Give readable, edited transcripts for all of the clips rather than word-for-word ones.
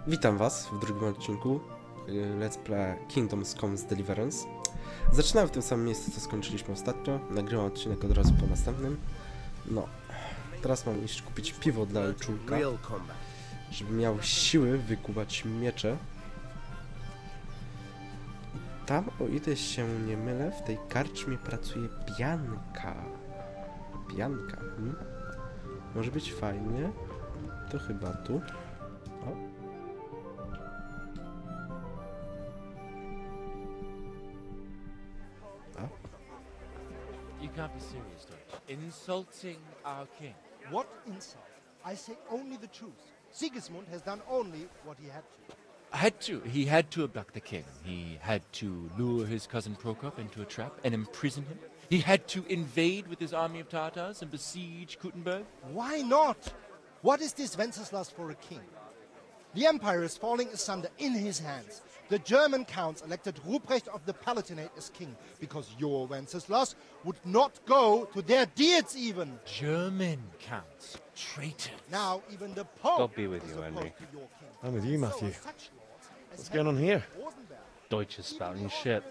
Witam was w drugim odcinku Let's Play Kingdoms Come z Deliverance. Zaczynamy w tym samym miejscu, co skończyliśmy ostatnio. Nagrywam odcinek od razu po następnym. No, teraz mam iść kupić piwo dla Ojczulka, żeby miał siły wykuwać miecze. Tam, o ile się nie mylę, w tej karczmie pracuje Bianka. Bianka, Może być fajnie. To chyba tu. O. You can't be serious, Deutsch. Insulting our king. What insult? I say only the truth. Sigismund has done only what he had to. He had to abduct the king. He had to lure his cousin Prokop into a trap and imprison him. He had to invade with his army of Tartars and besiege Kuttenberg. Why not? What is this Wenceslas for a king? The empire is falling asunder in his hands. The German counts elected Ruprecht of the Palatinate as king because your Wenceslas would not go to their deeds even. German counts. Traitors. Now even the Pope God be with is you, opposed Henry. to your king. I'm with you, Matthew. So such lords as What's going on here? Rosenberg, Deutsch is spouting shit.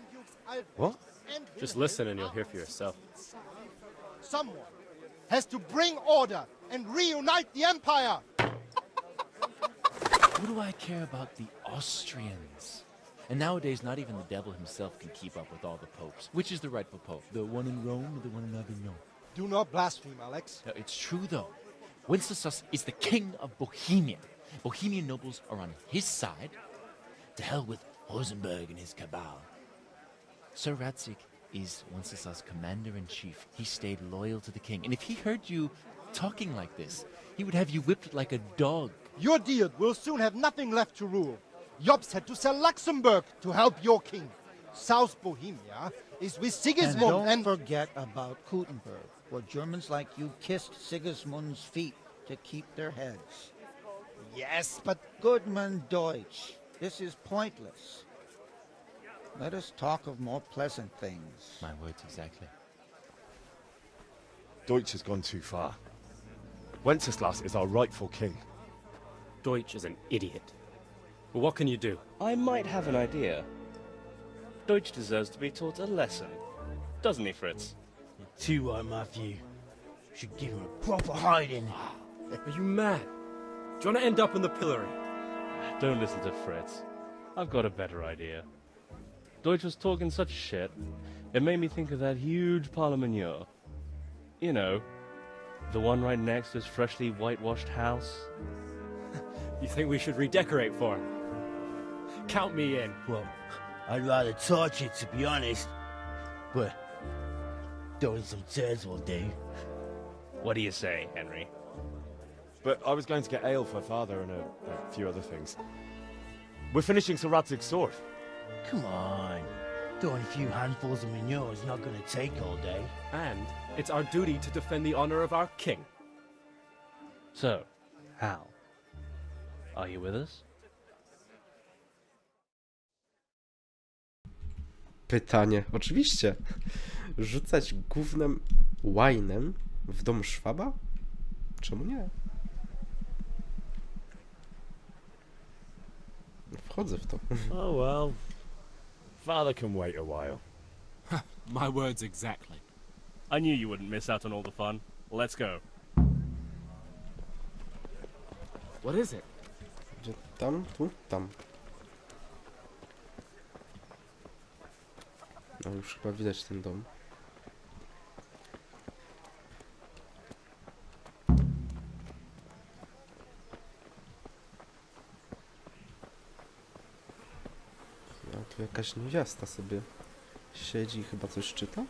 Albrecht, What? and Just Wilhelm listen and you'll hear for are yourself. Someone has to bring order and reunite the empire. What do I care about the Austrians? And nowadays, not even the devil himself can keep up with all the popes. Which is the rightful pope? The one in Rome or the one in Avignon? Do not blaspheme, Alex. No, it's true, though. Wenceslas is the king of Bohemia. Bohemian nobles are on his side. To hell with Rosenberg and his cabal. Sir Ratzik is Wenceslas' commander-in-chief. He stayed loyal to the king. And if he heard you talking like this, he would have you whipped like a dog. Your deal will soon have nothing left to rule. Jobst had to sell Luxembourg to help your king. South Bohemia is with And Sigismund don't and... forget about Kuttenberg, where Germans like you kissed Sigismund's feet to keep their heads. Yes, but Goodman Deutsch, this is pointless. Let us talk of more pleasant things. My words exactly. Deutsch has gone too far. Wenceslas is our rightful king. Deutsch is an idiot. Well, what can you do? I might have an idea. Deutsch deserves to be taught a lesson. Doesn't he, Fritz? Too right, Matthew. Should give him a proper hiding. Are you mad? Do you want to end up in the pillory? Don't listen to Fritz. I've got a better idea. Deutsch was talking such shit, it made me think of that huge parliament. You know, the one right next to his freshly whitewashed house. You think we should redecorate for him? Count me in. Well, I'd rather torch it, to be honest. But throwing some turds will do. What do you say, Henry? But I was going to get ale for father and a few other things. We're finishing Sir Radzig's sword. Come on. Throwing a few handfuls of manure is not going to take all day. And it's our duty to defend the honor of our king. So, Hal, are you with us? Pytanie. Oczywiście. Rzucać gównem Łajnem w dom Szwaba? Czemu nie? Wchodzę w to. Oh well. Father can wait a while. My words exactly. I knew you wouldn't miss out on all the fun. Let's go. What is it? Gdzie tam? Tu? Tam. No już chyba widać ten dom. No tu jakaś niewiasta sobie siedzi i chyba coś czyta?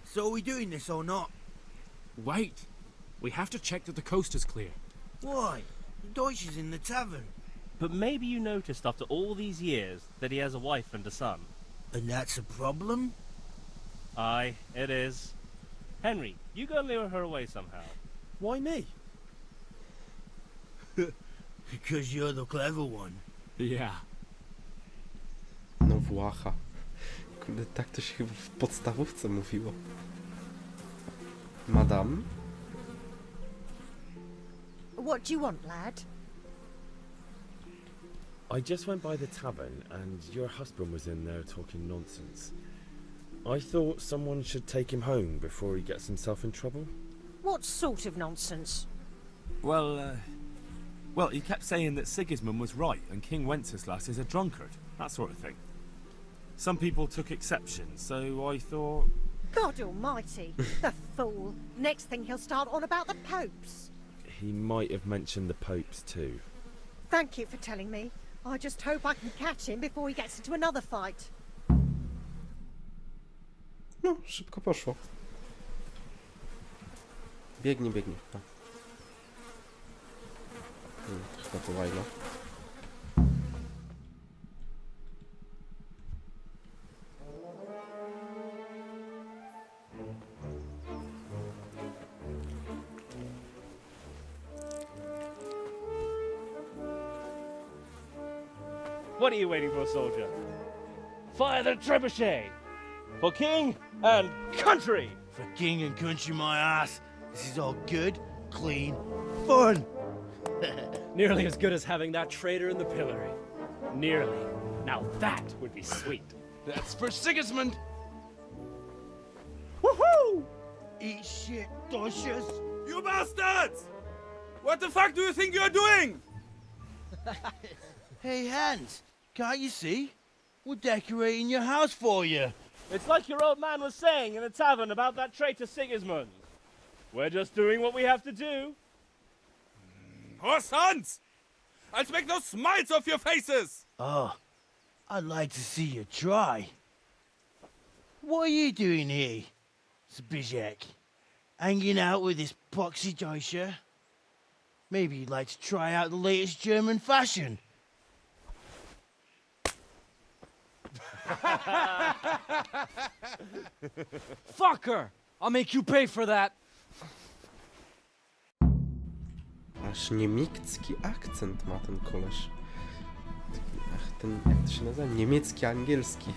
So are we doing this or not? Wait. We have to check that the coast is clear. Why? Deutsch is in the tavern. But maybe you noticed after all these years that he has a wife and a son. And that's a problem? Aye, it is. Henry, you go lure her away somehow. Why me? Because you're the clever one. Yeah. No Włacha. Kurde, tak to się chyba w podstawówce mówiło. Madame? What do you want, lad? I just went by the tavern and your husband was in there talking nonsense. I thought someone should take him home before he gets himself in trouble. What sort of nonsense? Well, he kept saying that Sigismund was right and King Wenceslas is a drunkard, that sort of thing. Some people took exception, so I thought... God almighty, the fool. Next thing he'll start on about the popes. He might have mentioned the popes too. Thank you for telling me. I just hope I can catch him before he gets into another fight. No, szybko poszło. Biegnij, biegnij. No. Chyba to Łajno. What are you waiting for, soldier? Fire the trebuchet! For king and country! For king and country, my ass. This is all good, clean, fun. Nearly as good as having that traitor in the pillory. Nearly. Now that would be sweet. That's for Sigismund! Woohoo! Eat shit, doshes. You bastards! What the fuck do you think you're doing? Hey, Hans, can't you see? We're decorating your house for you. It's like your old man was saying in the tavern about that traitor Sigismund. We're just doing what we have to do. Oh, sons! I'll make those smiles off your faces! Oh, I'd like to see you try. What are you doing here, Zbyszek? Hanging out with this poxy Deutscher? Maybe you'd like to try out the latest German fashion. Fucker! I'll make you pay for that. Aż niemiecki akcent ma ten koleś. Ach, ten, jak to się nazywa? Niemiecki, angielski.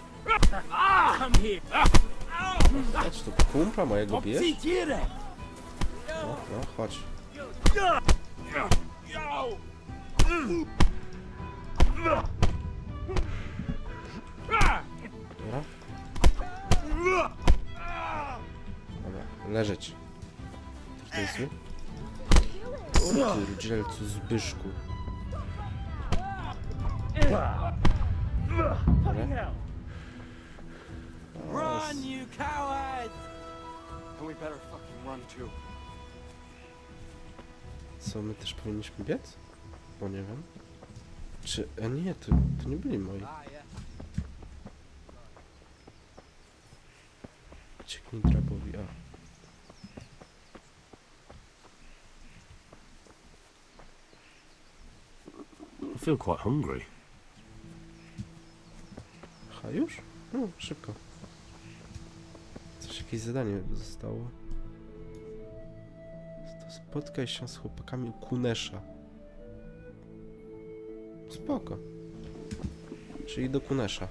Chodź tu, kumpla mojego bijesz? No, no, chodź. Dobra. Dobra, leżeć. To jest zły? O kurdzielcu Zbyszku. Dobra. Run, you cowards! And we better fucking run too. Co, my też powinniśmy biec? Bo nie wiem. Czy... nie, to nie byli moi. Cieknij drabowi, a... I feel quite hungry. Aha, już? No, szybko. Coś, jakieś zadanie zostało. To spotkaj się z chłopakami u Kunesza. Spoko. Czyli do Kunesza.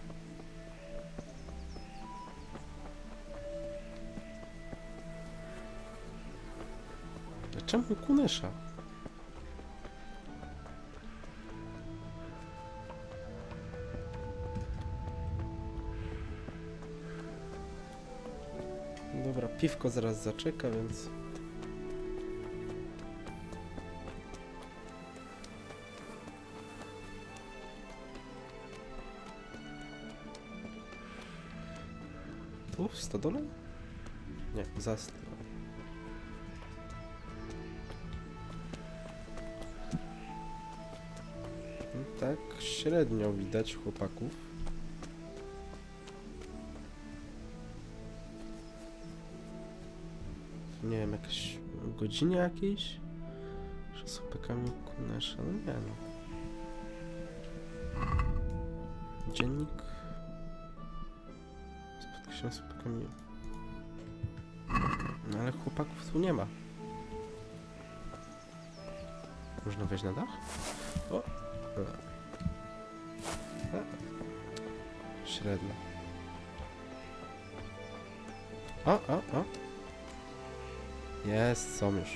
A czemu Kunesza? Dobra, piwko zaraz zaczeka, więc... Tu, w stodole? Nie, za stodole. Tak, średnio widać chłopaków. Nie wiem, jakaś godzinie jakiejś? Że z chłopakami Kunesza, no nie no. Dziennik. Spotka się z chłopakami. No ale chłopaków tu nie ma. Można wejść na dach? O! Średnio. O. Jest, są już.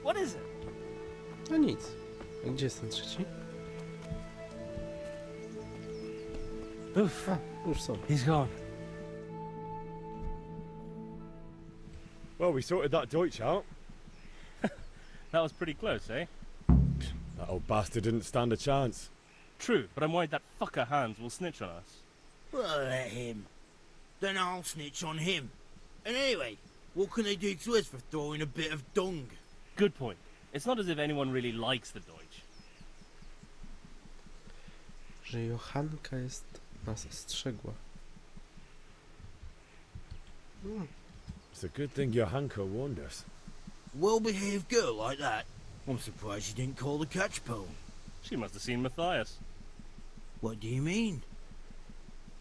What is it? No nic. A gdzie jest ten trzeci? Oof. A, już są. He's gone. Well, we sorted that Deutsch out. That was pretty close, eh? That old bastard didn't stand a chance. True, but I'm worried that fucker Hans will snitch on us. Well, let him. Then I'll snitch on him. And anyway, what can they do to us for throwing a bit of dung? Good point. It's not as if anyone really likes the Deutsch. Że Johanka nas ostrzegła. It's a good thing Johanka warned us. Well-behaved girl like that. I'm surprised she didn't call the catch pole. She must have seen Matthias. What do you mean?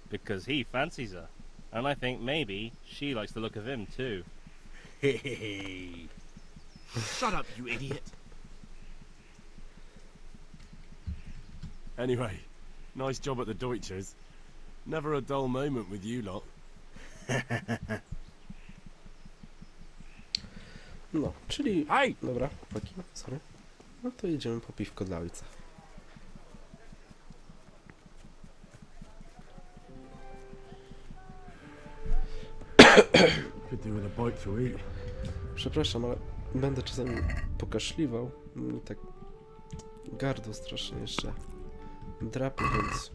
Because he fancies her. And I think maybe she likes the look of him too. Hey. Shut up, you idiot. Anyway, nice job at the Deutschers. Never a dull moment with you lot. No, czyli... Hej! Dobra, chłopaki, sorry. No to idziemy po piwko dla ojca. Could do with a bite to eat. Przepraszam, ale będę czasami pokaszliwał. Mi tak gardło strasznie jeszcze drapie, więc...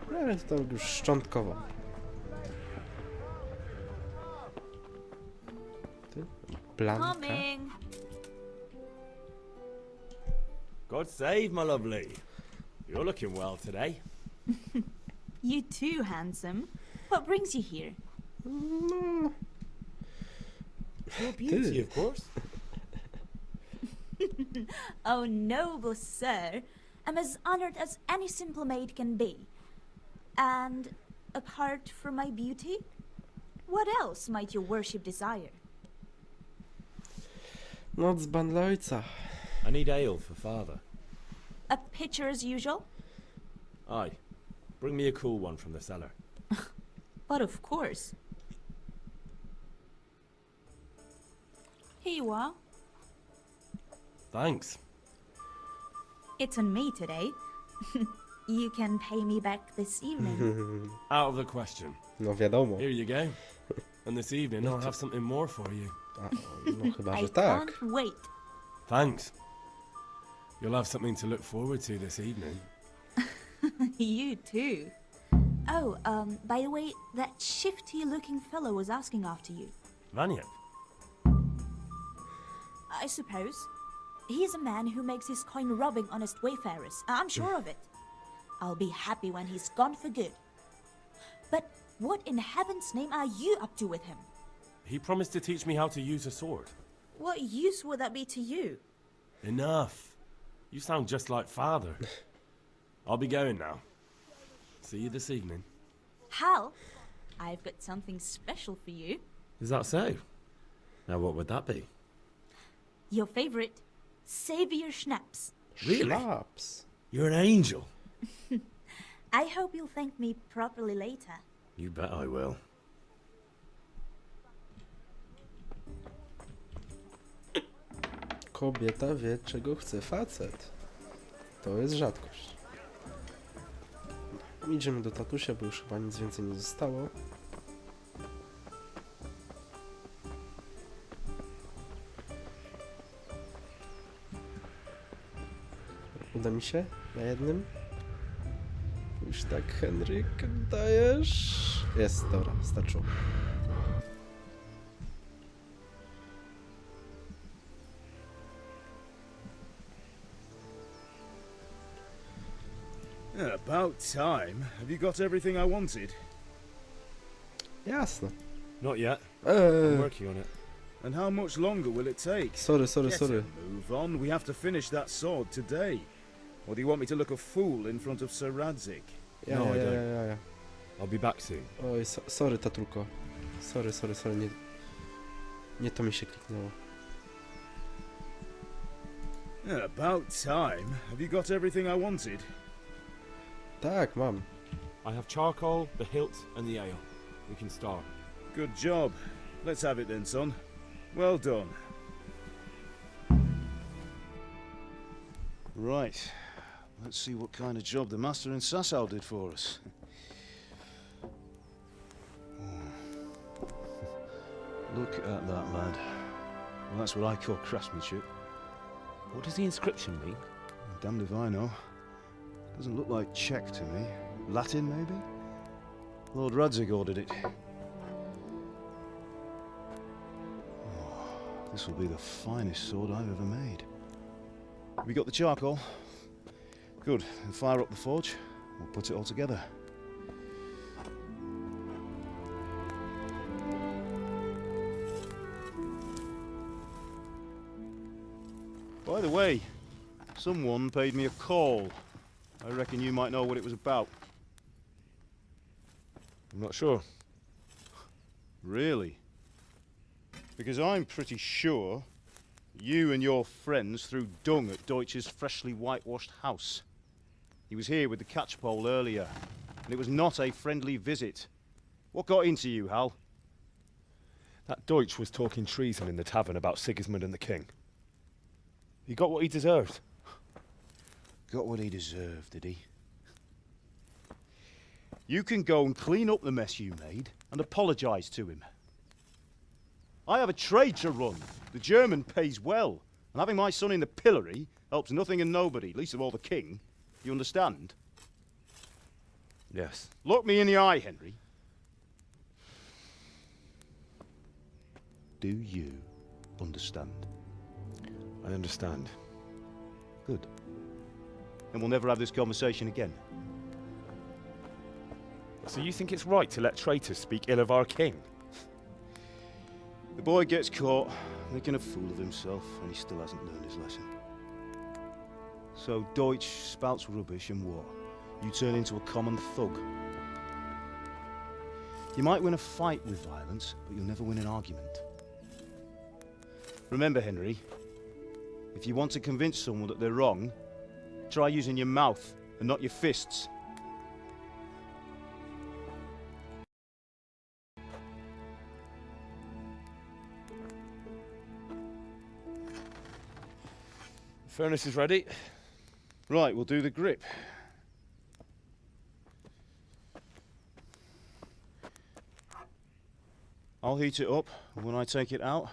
Ale to już szczątkowo. Ty? Blanka? God save, my lovely. You're looking well today. You too, handsome. What brings you here? No... Your beauty, of course. Oh, noble sir. I'm as honored as any simple maid can be. And apart from my beauty, what else might your worship desire? No, dzban dla ojca. I need ale for father. A pitcher as usual? Aye. Bring me a cool one from the cellar. But of course. Here you are. Thanks. It's on me today. You can pay me back this evening. Out of the question. No wiadomo. Here you go. And this evening I'll have something more for you. A, no chyba, I że tak. can't wait. Thanks. You'll have something to look forward to this evening. You too. Oh, by the way, that shifty-looking fellow was asking after you. Vanya. I suppose. He's a man who makes his coin robbing honest wayfarers. I'm sure of it. I'll be happy when he's gone for good. But what in heaven's name are you up to with him? He promised to teach me how to use a sword. What use would that be to you? Enough. You sound just like father. I'll be going now. See you this evening. Hal, I've got something special for you. Is that so? Now what would that be? Your favorite, Savior Schnapps. Really? Schlaps. You're an angel. I hope you'll thank me properly later. You bet I will. Kobieta wie, czego chce facet. To jest rzadkość. Idziemy do tatusia, bo już chyba nic więcej nie zostało. Uda mi się na jednym? Już tak, Henryk, dajesz? Jest, dobra, starczyło. About time. Have you got everything I wanted? Jasne. Not yet. I'm working on it. And how much longer will it take? Sorry. Get a move on. We have to finish that sword today. Or do you want me to look a fool in front of Sir Radzik? Ja. I'll be back soon. Oj, sorry, tatulko. Sorry, nie to mi się kliknęło. Yeah, about time. Have you got everything I wanted? Tak, mam. I have charcoal, the hilt, and the ale. We can start. Good job. Let's have it then, son. Well done. Right. Let's see what kind of job the master in Sasau did for us. Look at that, lad. Well, that's what I call craftsmanship. What does the inscription mean? Damned if I know. Doesn't look like Czech to me. Latin, maybe? Lord Radzig ordered it. Oh, this will be the finest sword I've ever made. Have you got the charcoal? Good. Then fire up the forge. We'll put it all together. By the way, someone paid me a call. I reckon you might know what it was about. I'm not sure. Really? Because I'm pretty sure you and your friends threw dung at Deutsch's freshly whitewashed house. He was here with the catchpole earlier, and it was not a friendly visit. What got into you, Hal? That Deutsch was talking treason in the tavern about Sigismund and the king. He got what he deserved. Got what he deserved, did he? You can go and clean up the mess you made and apologise to him. I have a trade to run. The German pays well, and having my son in the pillory helps nothing and nobody, least of all the king. You understand? Yes. Look me in the eye, Henry. Do you understand? I understand. Good. Then we'll never have this conversation again. So you think it's right to let traitors speak ill of our king? The boy gets caught, making a fool of himself, and he still hasn't learned his lesson. So Deutsch spouts rubbish and what? You turn into a common thug. You might win a fight with violence, but you'll never win an argument. Remember, Henry, if you want to convince someone that they're wrong, try using your mouth and not your fists. The furnace is ready. Right, we'll do the grip. I'll heat it up, and when I take it out,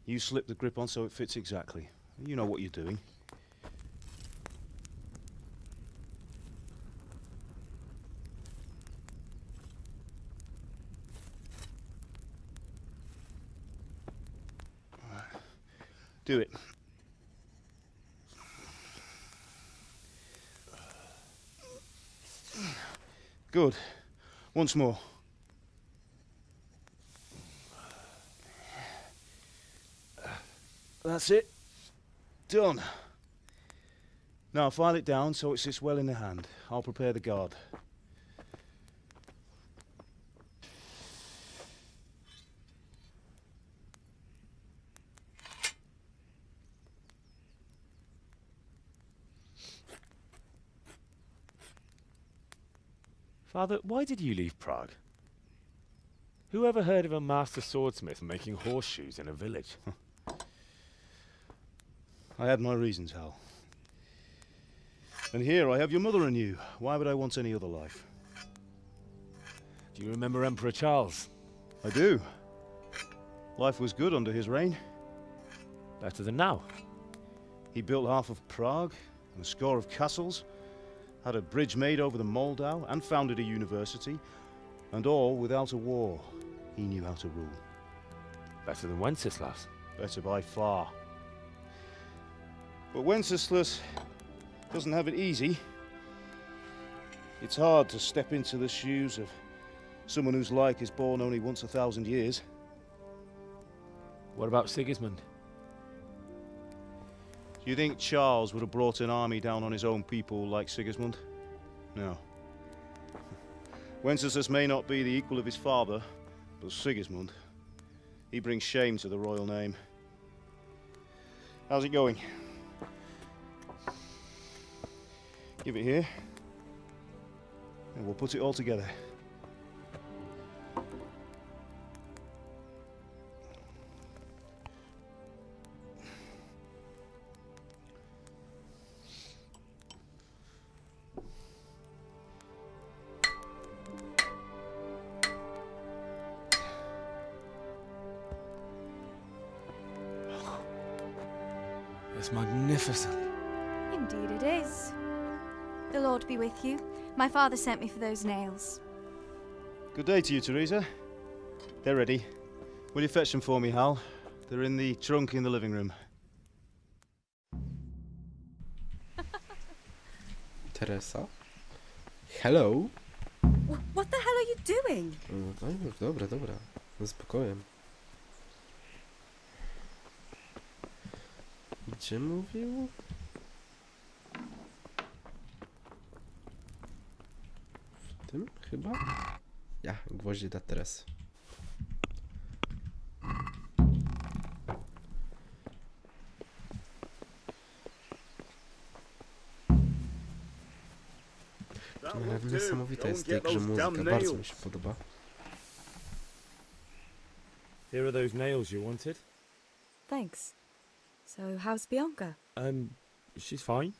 you slip the grip on so it fits exactly. You know what you're doing. Do it. Good. Once more. That's it. Done. Now file it down so it sits well in the hand. I'll prepare the guard. Father, why did you leave Prague? Who ever heard of a master swordsmith making horseshoes in a village? I had my reasons, Hal. And here I have your mother and you. Why would I want any other life? Do you remember Emperor Charles? I do. Life was good under his reign. Better than now. He built half of Prague and a score of castles, had a bridge made over the Moldau, and founded a university, and all without a war. He knew how to rule. Better than Wenceslas. Better by far. But Wenceslas doesn't have it easy. It's hard to step into the shoes of someone whose like is born only once 1,000 years. What about Sigismund? Do you think Charles would have brought an army down on his own people like Sigismund? No. Wenceslas may not be the equal of his father, but Sigismund, he brings shame to the royal name. How's it going? Give it here. And we'll put it all together. It's magnificent. Indeed it is. The Lord be with you. My father sent me for those nails. Good day to you, Teresa. They're ready. Will you fetch them for me, Hal? They're in the trunk in the living room. Teresa? Hello? What the hell are you doing? No już, dobra, dobra. Ze spokojem. Gdzie mówił? W tym chyba? Ja, gwoździe dla Teresy. Ale niesamowita jest w tej grze muzyka, bardzo mi się podoba. Here are those nails you wanted. Thanks. So, how's Bianca? She's fine.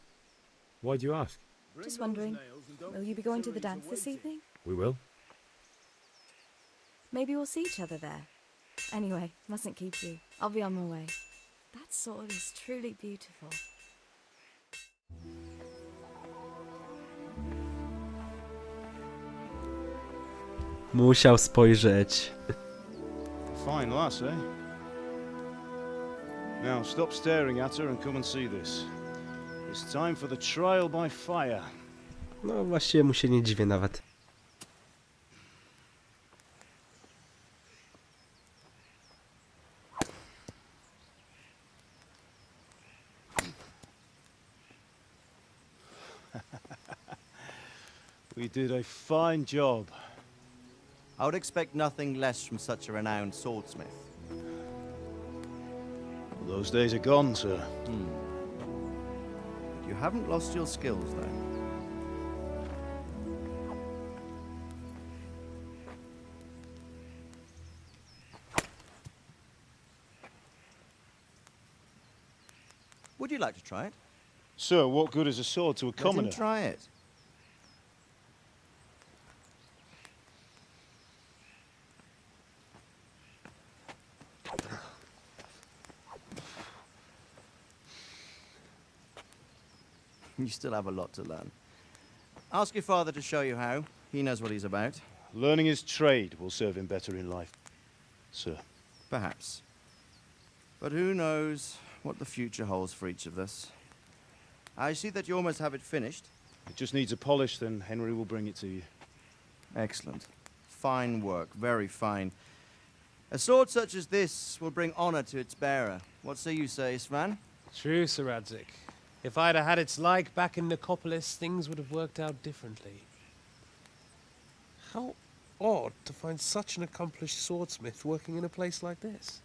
Why do you ask? Just wondering, will you be going to the dance this evening? We will. Maybe we'll see each other there. Anyway, mustn't keep you. I'll be on my way. That sword is truly beautiful. Musiał spojrzeć. Fine lass, eh? Now stop staring at her and come and see this. It's time for the trial by fire. No właściwie mu się nie dziwię nawet. We did a fine job. I would expect nothing less from such a renowned swordsmith. Those days are gone, sir. You haven't lost your skills, though. Would you like to try it? Sir, what good is a sword to a commoner? Let him try it. You still have a lot to learn. Ask your father to show you how. He knows what he's about. Learning his trade will serve him better in life, sir. Perhaps. But who knows what the future holds for each of us. I see that you almost have it finished. It just needs a polish, then Henry will bring it to you. Excellent. Fine work, very fine. A sword such as this will bring honor to its bearer. What say you, Sir Istvan? True, Sir Radzik. If I'd have had its like back in Nicopolis, things would have worked out differently. How odd to find such an accomplished swordsmith working in a place like this.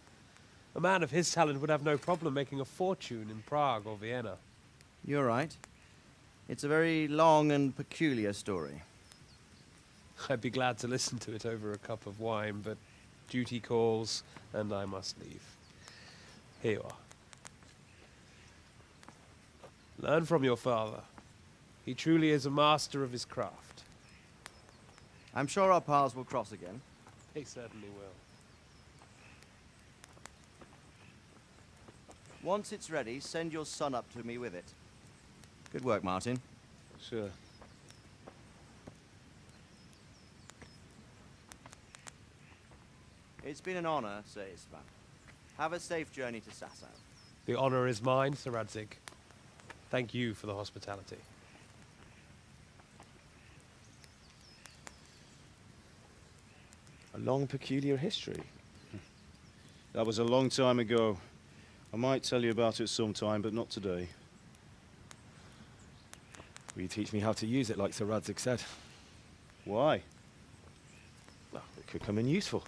A man of his talent would have no problem making a fortune in Prague or Vienna. You're right. It's a very long and peculiar story. I'd be glad to listen to it over a cup of wine, but duty calls, and I must leave. Here you are. Learn from your father. He truly is a master of his craft. I'm sure our paths will cross again. He certainly will. Once it's ready, send your son up to me with it. Good work, Martin. Sir. It's been an honor, Sir Istvan. Have a safe journey to Sasau. The honor is mine, Sir Radzik. Thank you for the hospitality. A long, peculiar history. That was a long time ago. I might tell you about it sometime, but not today. Will you teach me how to use it like Sir Radzik said? Why? Well, it could come in useful.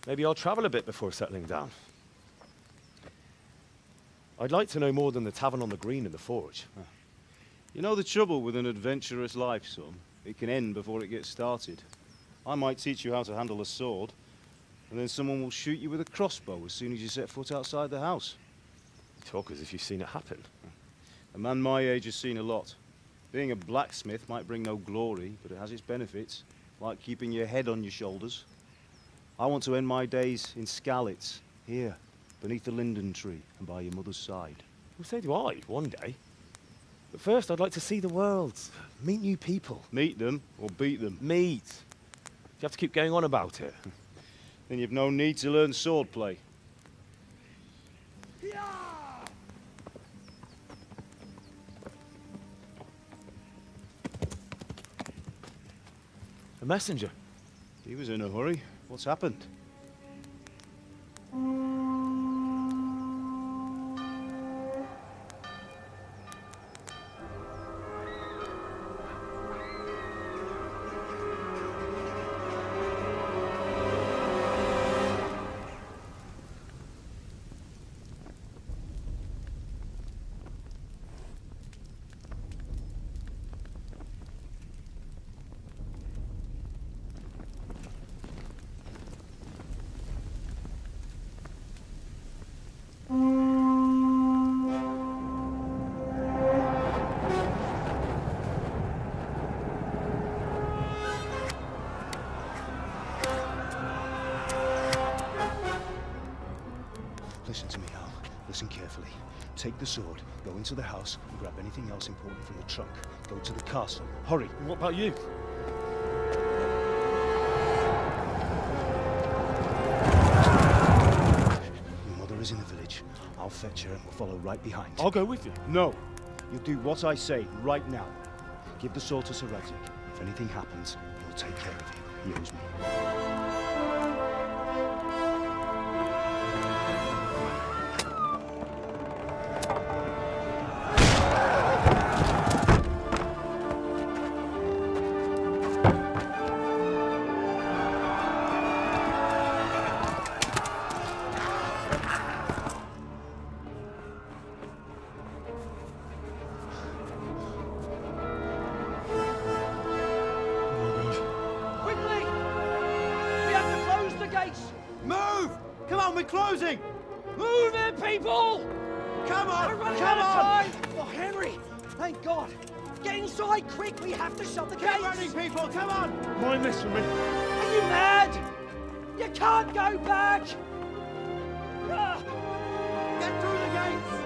Maybe I'll travel a bit before settling down. I'd like to know more than the tavern on the green and the forge. You know the trouble with an adventurous life, son? It can end before it gets started. I might teach you how to handle a sword, and then someone will shoot you with a crossbow as soon as you set foot outside the house. You talk as if you've seen it happen. A man my age has seen a lot. Being a blacksmith might bring no glory, but it has its benefits, like keeping your head on your shoulders. I want to end my days in Skalitz, here, beneath the linden tree and by your mother's side. Well, so do I, one day. But first, I'd like to see the world, meet new people. Meet them or beat them? Meet. You have to keep going on about it. Then you've no need to learn swordplay. A messenger. He was in a hurry. What's happened? Listen to me, Al. Listen carefully. Take the sword, go into the house, and grab anything else important from the trunk. Go to the castle. Hurry. What about you? Your mother is in the village. I'll fetch her and we'll follow right behind. I'll go with you. No. You'll do what I say right now. Give the sword to Sir Radzik. If anything happens, he'll take care of you. He owes me. Closing! Move it, people! Come on! We're running out of time! Oh, Henry! Thank God! Get inside, quick! We have to shut the gates! Get running, people! Come on! Mind this for me. Are you mad? You can't go back! Get through the gates!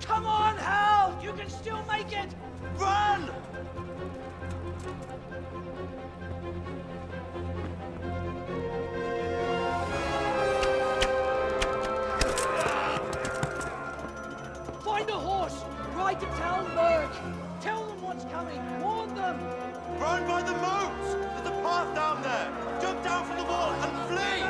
Come on, Hal! You can still make it! Run! Find a horse! Ride to Talmberg! Tell them what's coming! Warn them! Run by the moats! There's a path down there! Jump down from the wall and flee!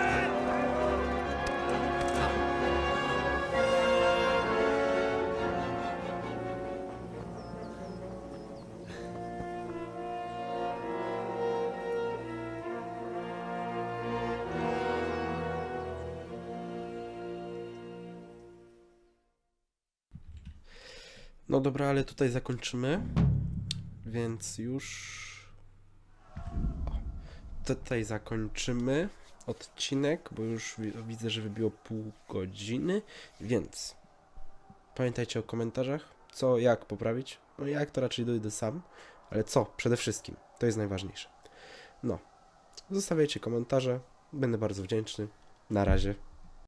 No dobra, ale tutaj zakończymy. Więc już... Tutaj zakończymy odcinek, bo już widzę, że wybiło pół godziny, więc pamiętajcie o komentarzach, co, jak poprawić. No jak to raczej dojdę sam, ale co przede wszystkim, to jest najważniejsze. No, zostawiajcie komentarze, będę bardzo wdzięczny. Na razie.